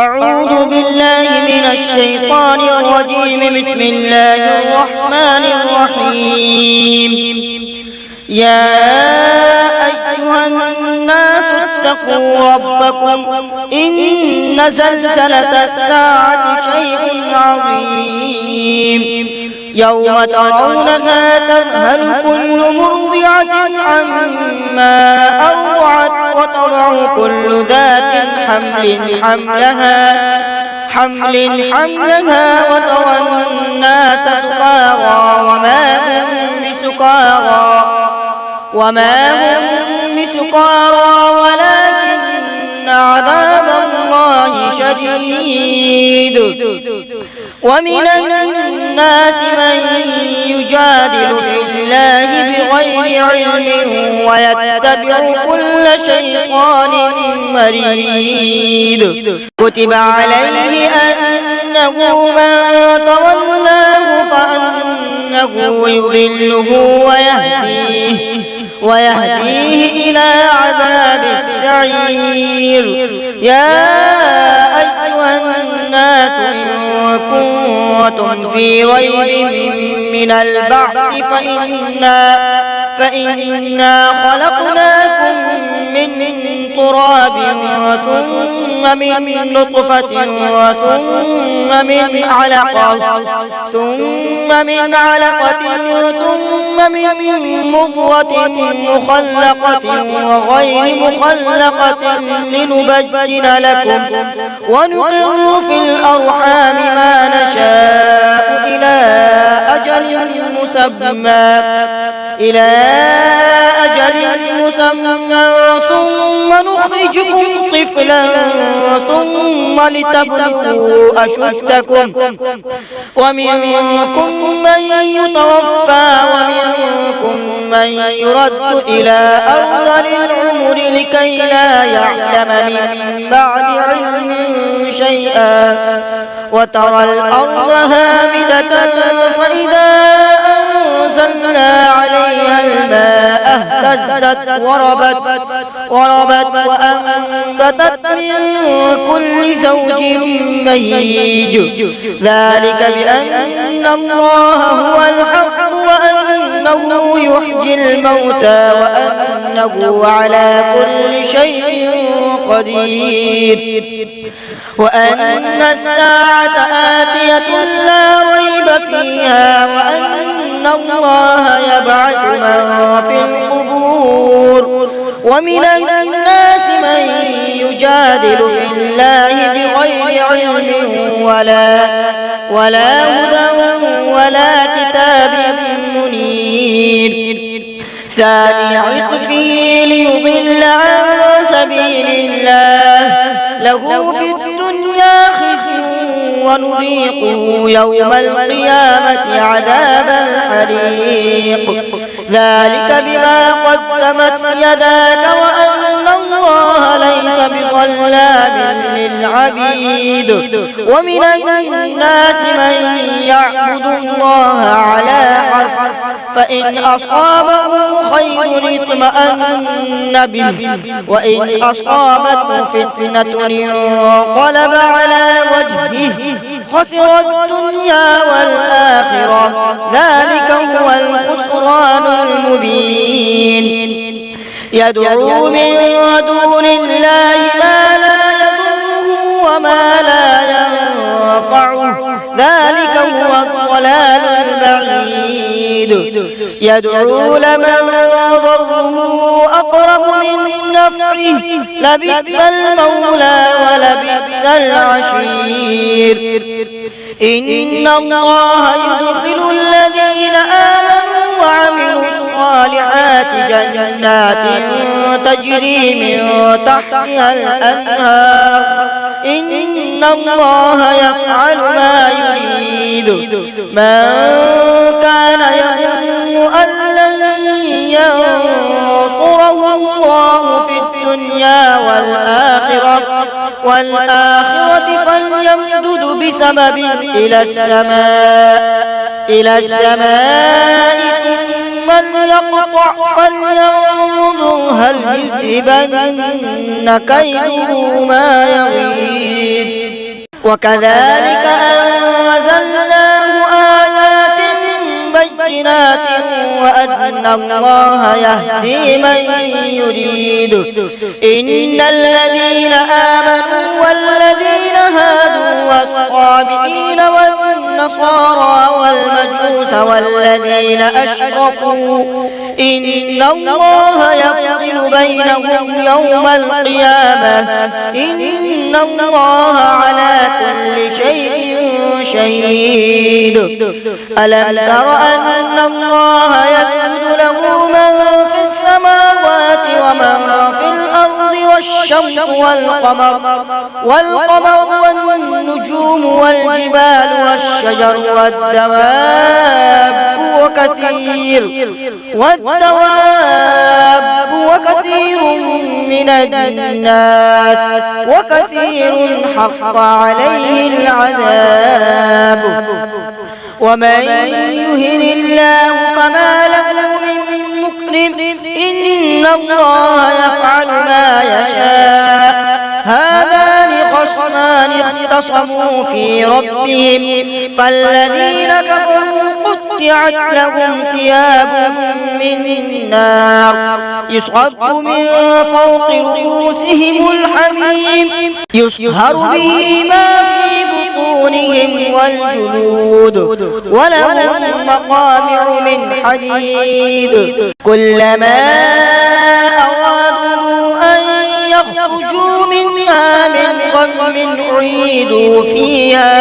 أعوذ بالله من الشيطان الرجيم. بسم الله الرحمن الرحيم. يا أيها الناس اتقوا ربكم إن زلزلة الساعة شيء عظيم يوم ترونها تذهل كل مرضعة عما أرضعت وتضع كل ذات حملها وترى الناس سكارى وما هم بسكارى ولكن عذاب الله شديد. ومن الناس من يجادل في الله بغير علم ويتبع كل شيطان مريد. كتب عليه أنه من تولاه فأنه يضله ويهديه إلى عذاب السعير. يا أيها الناس إن كنتم في ريب من البعث فإنا خلقناكم من تراب ثم من نطفة ثم من علقة ثم من مضغة مخلقة وغير مخلقة لنبين لكم ونقر في الأرحام ما نشاء إلى أجل مسمى ثم نخرجكم طفلا ثم لتبلغوا أشدكم ومنكم من يتوفى ومنكم من يرد إلى أرذل العمر لكي لا يعلم من بعد علم شيئا. وترى الأرض هامدة فإذا أنزلنا عليها الماء اهتزت وربت وأنبتت من كل زوج بهيج. ذلك بأن الله هو الحق وأنه يحيي الموتى وأنه على كل شيء قدير. وأن الساعة آتية لا ريب فيها وأن الله يبعث من في القبور. ومن الناس من يجادل في الله بغير علم ولا هدى ولا كتاب منير. ثاني عطفه ليضل عن سبيل الله له في الدنيا خزي ونذيقه يوم القيامة عذاب الحريق. ذلك بما قدمت يداك وأن الله ليس بظلام للعبيد. ومن الناس من يعبد الله على حرف فإن أصابه خير اطمأن به وإن أصابته فتنة انقلب على وجهه خسر الدنيا والآخرة. ذلك هو الخسران المبين. يدعو من دون الله ما لا يضره وما لا ينفعه. ذلك هو الضلال البعيد. يدعو لمن ضره أقرب من نفعه لبئس المولى ولبئس العشير. إن الله يدخل الذين آمنوا وعملوا الصالحات جنات تجري من تحتها الأنهار. إن الله يفعل ما يريد. من كان يظن أن لن ينصره الله في الدنيا والآخرة فليمدد بسبب إلى السماء ثم ليقطع فلينظر هل يذهبن كيده ما يغيظ. وكذلك أنزلناه آيات بينات وأن الله يهدي من يريد. إن الذين آمنوا والذين هادوا والصابئين والنصارى والمجوس والذين أشركوا إن الله يفصل بينهم يوم القيامة إن الله على كل شيء شهيد. ألم تر أن الله يسجد له من في السماوات ومن في الأرض والشمس والقمر والنجوم والجبال والشجر وكثير من الناس وكثير حق عليه العذاب. ومن يهن الله فما له من مكرم إن الله يفعل ما يشاء. هذان خصمان اختصموا في ربهم فالذين كفروا قطعت لهم ثياب من نار يصعب من فوق رؤوسهم الحميم يصهر به ما في بطونهم والجلود ولهم مقامع من حديد كلما أرادوا أن يخرجوا منها من غم أعيدوا فيها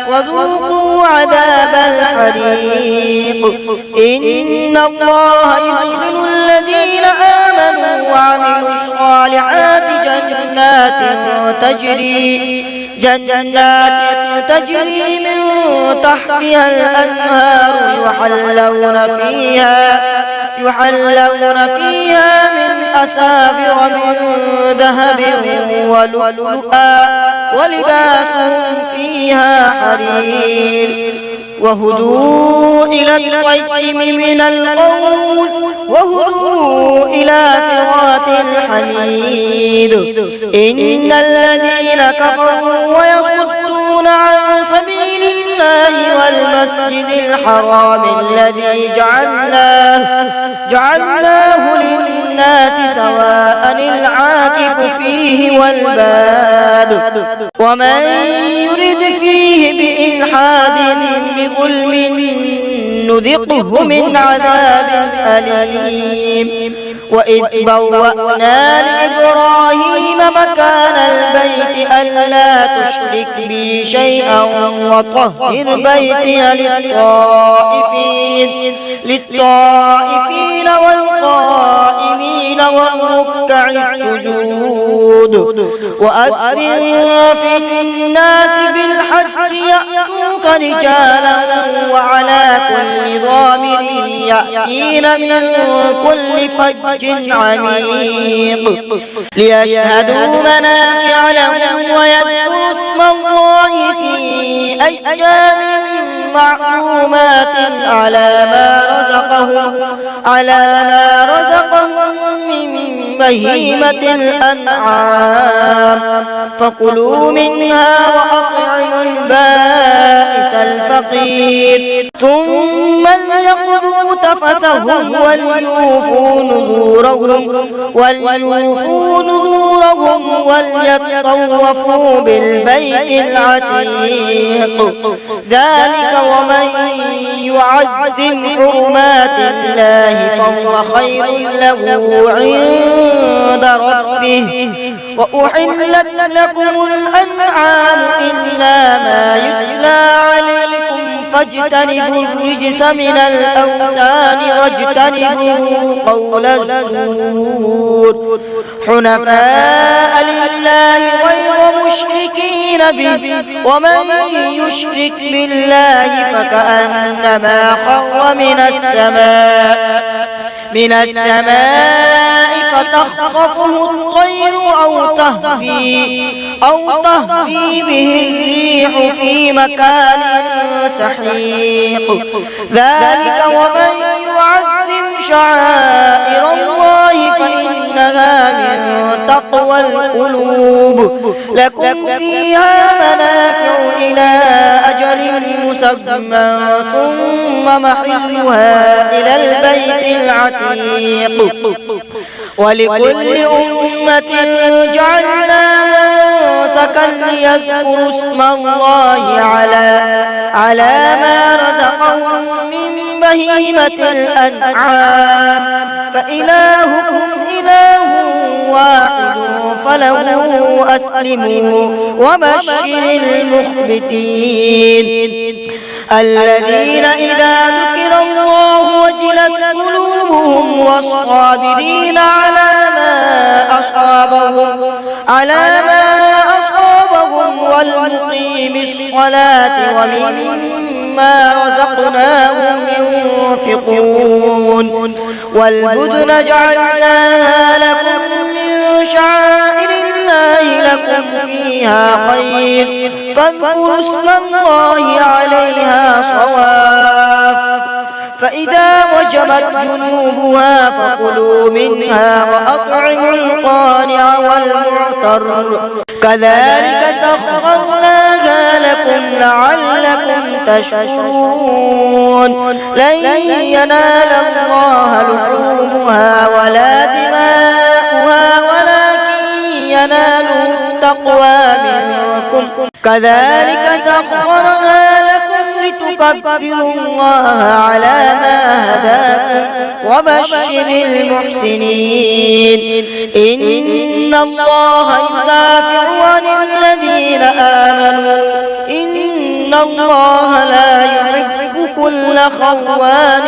وذوقوا عذاب الحريق. إن الله يدخل الذين آمنوا وعملوا الصالحات جنات تجري من تحتها الأنهار يحلون فيها من أساور من ذهب ولؤلؤا ولباسهم فيها حرير. وهدوا إلى الطيب من القول وهدوا إلى صراط الحميد. إن الذين كفروا ويصدون عن سبيل الله والمسجد الحرام الذي جعلناه للناس سواء العاكف فيه والباد ومن يرد فيه بإلحاد بظلم نذقه من عذاب أليم. وإذ بوأنا لإبراهيم مكان البيت ألا تشرك بي شيئا وطهر بيتي للطائفين والقائمين والركع السجود. وأذن في الناس بالحج يأتوك رجالا وعلى كل ضامر يأتين من كل فج عميق ليشهدوا منافع لهم ويذكروا اسم الله في أيام معلومات على ما رزقهم من بهيمة الأنعام فكلوا منها وأطعموا البائس الفقير ثم ليقضوا تفثهم وليوفوا نذورهم وليطوفوا بالبيت العتيق. ذلك ومن يعظم حرمات الله فهو خير له عند ربه. وأحلت لكم الأنعام إلا ما يتلى عليكم فاجتنبوا الرجس من الأوثان واجتنبوا قول الزور حنفاء لله غير مشركين به ومن يشرك بالله فكأنما خر من السماء فتخطفه الطير أو تهوي به الريح في مكان سحيق. ذلك ومن يعظم شعائر الله فإنها وإنها من تقوى القلوب. لكم فيها منافع إلى أجل مسمى ثم محلها إلى البيت العتيق. ولكل أمة جعلنا منسكا ليذكروا اسم الله على ما رزقهم من بهيمة الأنعام، فإلهكم إله واحد فله أسلموا وبشر المخبتين الذين إذا ذكر الله وجلت قلوبهم والصابرين على ما أصابهم والمقيم الصلاة ومما رزقناهم ينفقون. والبدن جعلناها لكم من شعائر الله لكم فيها خير فاذكروا اسم الله عليها صواف. فإذا وجبت جنوبها فكلوا منها وأطعموا القانع والمعتر كذلك سخرناها لكم لعلكم تشكرون. لن ينال الله لحومها ولا دماؤها ولكن يناله التقوى منكم كذلك سخرها لكم لتكبروا الله على ما هداكم وبشر المحسنين. إن الله يدافع عن الذين آمنوا إن الله لا يحب كل خوان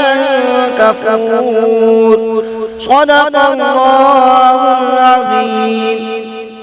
كفور. صدق الله العظيم.